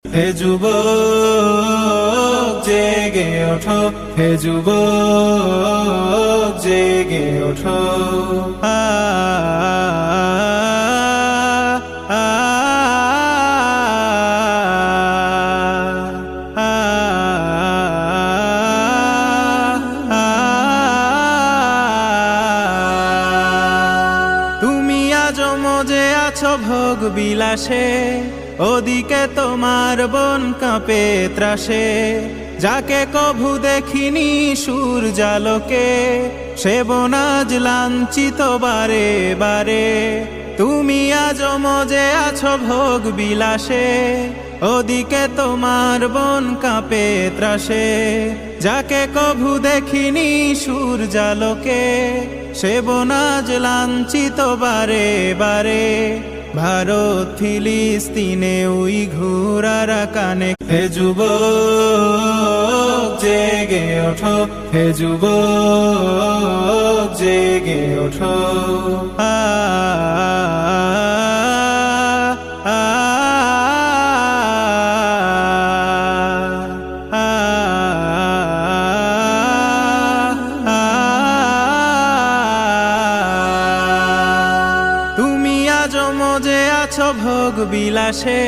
হে যুবক জেগে ওঠো, হে যুবক জেগে ওঠো। তুমি আজ মজে আছো ভোগ বিলাসে, ওদিকে তোমার বন কাঁপে ত্রাসে। যাকে কভু দেখিনি সূর্যালোকে, সে বন আজ লাঞ্ছিত বারে বারে। তুমি আজ মজে আছো ভোগ বিলাসে, ওদিকে তোমার বন কাঁপে ত্রাসে। যাকে কভু দেখিনি সূর্যালোকে, সে বন আজ লাঞ্ছিত বারে বারে। ভারত ফিলিস্তিনে উইঘুর আরাকানে। হে যুবক জেগে ওঠো, হে যুবক জেগে ওঠো। মজে আছো ভোগ বিলাসে,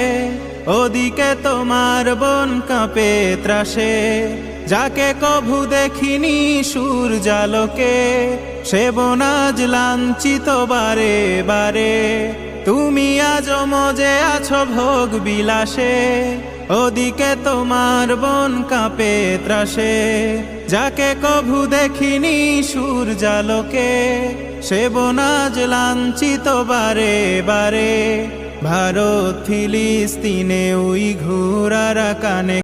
ওদিকে তোমার বন কাঁপে ত্রাসে। যাকে কভু দেখিনি সূর্যালোকে, সে বন আজ লাঞ্ছিত বারে বারে। তুমি আজ মজে আছো ভোগ বিলাসে, ওদিকে তোমার বন কাঁপে ত্রাসে। যাকে কভু দেখিনি সূর্যালোকে, সে বন আজ লাঞ্ছিত বারে বারে। ভারত ফিলিস্তিনে উইঘুর আরাকানে।